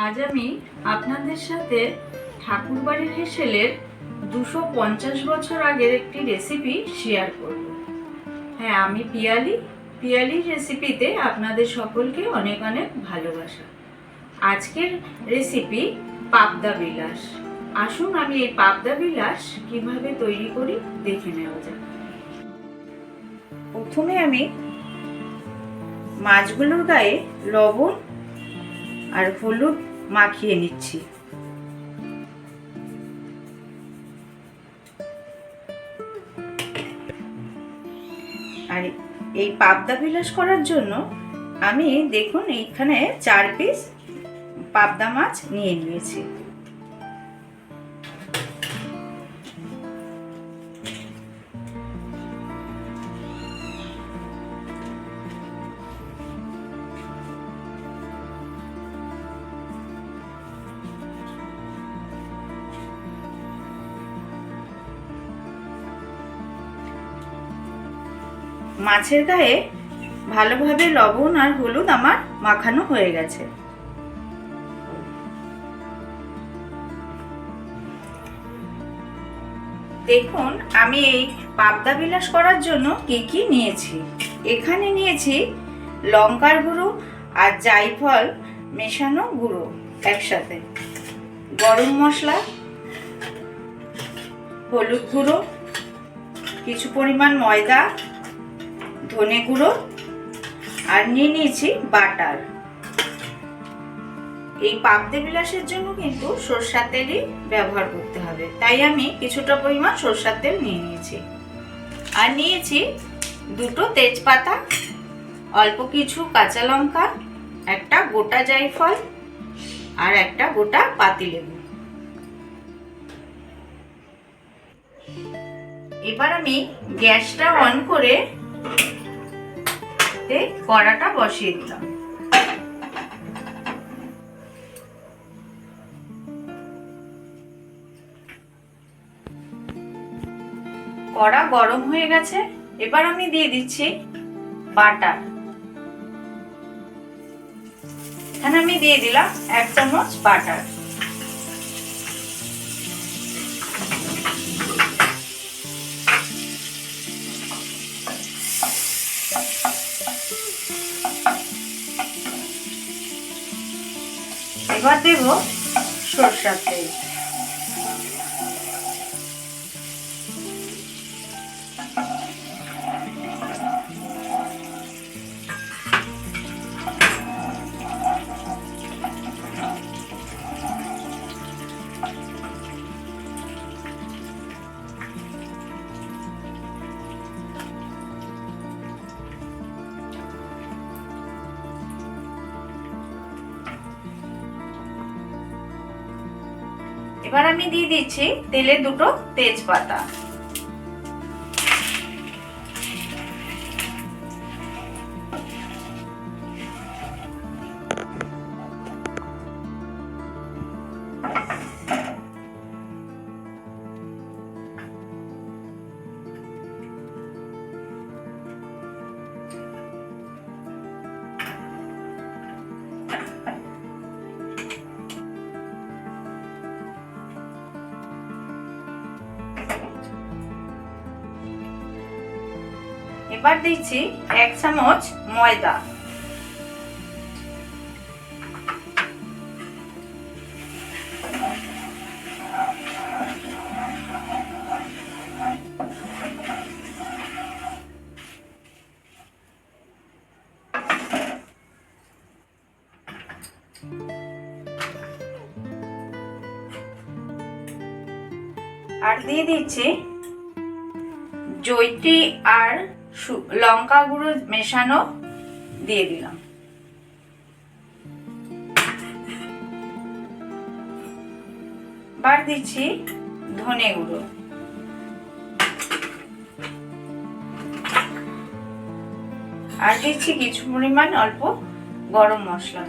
আজ আমি আপনাদের সাথে ঠাকুরবাড়ির হেসেলের 250 বছর আগের একটি রেসিপি শেয়ার করব। হ্যাঁ, আমি পিয়ালির রেসিপিতে আপনাদের সকলকে অনেক অনেক ভালোবাসা। আজকের রেসিপি পাবদা বিলাস। আসুন আমি এই পাবদা বিলাস কিভাবে তৈরি করি দেখে নেওয়া যাক। প্রথমে আমি মাছগুলোর গায়ে লবণ আর হলুদ মাখিয়ে নিচ্ছি। আর এই পাবদা বিলাস করার জন্য আমি দেখুন এইখানে 4 পিস পাবদা মাছ নিয়ে নিয়েছি। মাছের গায়ে ভালোভাবে লবণ আর হলুদ আমার মাখানো হয়ে গেছে। দেখুন আমি এই পাবদা বিলাস করার জন্য কি নিয়েছি। এখানে নিয়েছি লঙ্কার গুঁড়ো আর জায়ফল মেশানো গুঁড়ো একসাথে, গরম মশলা, হলুদ গুঁড়ো, কিছু পরিমাণ ময়দা, ধনে গুঁড়ো আর নিয়ে নিয়েছি বাটার। এই পাবদা বিলাসের জন্য কিন্তু সরষের তেলই ব্যবহার করতে হবে, তাই আমি কিছুটা পরিমাণ সরষের তেল নিয়ে নিয়েছি। আর নিয়েছি 2টো তেজপাতা, অল্প কিছু কাঁচা লঙ্কা, একটা গোটা জায়ফল আর একটা গোটা পাতিলেবু। এবার আমি গ্যাসটা অন করে কড়াটা বসিয়ে দিলাম। কড়া গরম হয়ে গেছে, এবার আমি দিয়ে দিচ্ছি বাটার। এখানে আমি দিয়ে দিলাম 1 চামচ বাটার। এবার দেব সরষের তেল। এবার আমি দিয়ে দিচ্ছি তেলে 2টো তেজপাতা। এবার দিচ্ছি 1 চামচ ময়দা। আর দিয়ে দিচ্ছি জয়িত্রী আর লঙ্কা গুঁড়ো মেশানো দিয়ে দিলাম। বার দিচ্ছি ধনে গুঁড়ো। আর দিচ্ছি কিছু পরিমাণ অল্প গরম মশলা।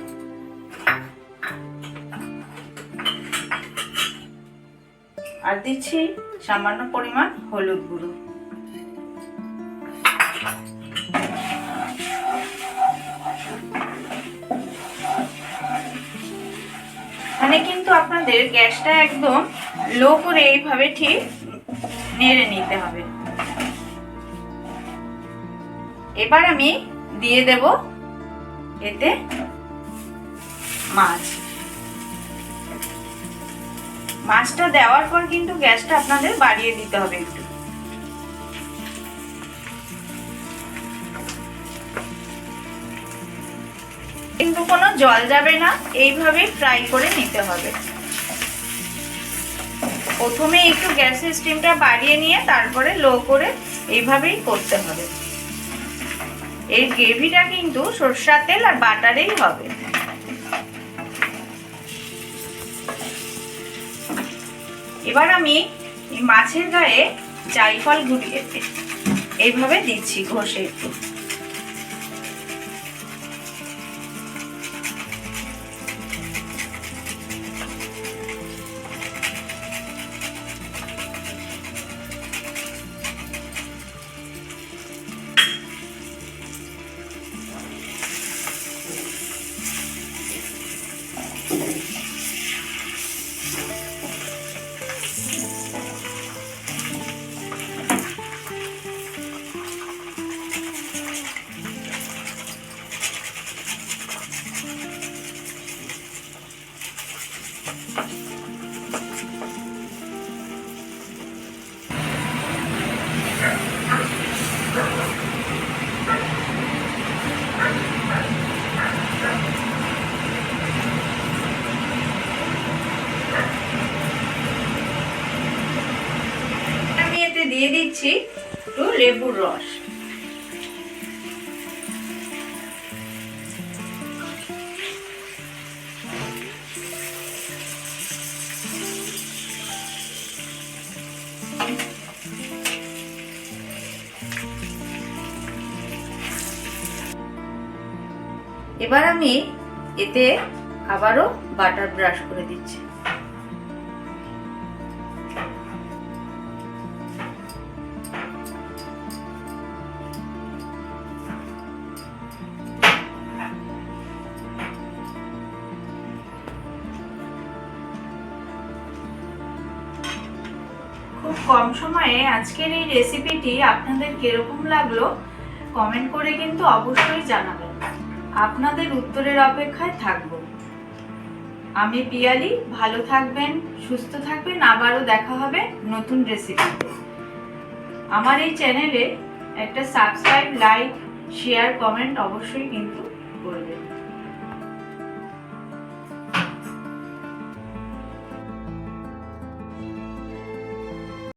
আর দিচ্ছি সামান্য পরিমাণ হলুদ গুঁড়ো। মানে কিন্তু আপনাদের গ্যাসটা একদম লো করে এইভাবে ঠিক নেড়ে নিতে হবে। এবার আমি দিয়ে দেব এতে মাছটা দেওয়ার পর কিন্তু গ্যাসটা আপনাদের বাড়িয়ে দিতে হবে একটু। কিন্তু কোনো জল যাবে না, এইভাবে ফ্রাই করে নিতে হবে। প্রথমে একটু গ্যাসের স্টিমটা বাড়িয়ে নিয়ে তারপরে লো করে এইভাবেই করতে হবে। এই গ্রেভিটা কিন্তু সরষের তেল আর বাটারেই হবে। এবার আমি এই মাছের গায়ে জায়ফল গুঁড়িয়ে এইভাবে দিচ্ছি ঘষে একটু। দিয়ে দিচ্ছি একটু লেবুর রস। এবার আমি এতে আবারও বাটার ব্রাশ করে দিচ্ছি। খুব কম সময়ে আজকের এই রেসিপিটি আপনাদের কিরকম লাগলো কমেন্ট করে কিন্তু অবশ্যই জানাবেন। আপনাদের উত্তরের অপেক্ষায় থাকবো। আমি পিয়ালি, ভালো থাকবেন, সুস্থ থাকবেন। আবারও দেখা হবে নতুন রেসিপিতে। আমার এই চ্যানেলে একটা সাবস্ক্রাইব, লাইক, শেয়ার, কমেন্ট অবশ্যই কিন্তু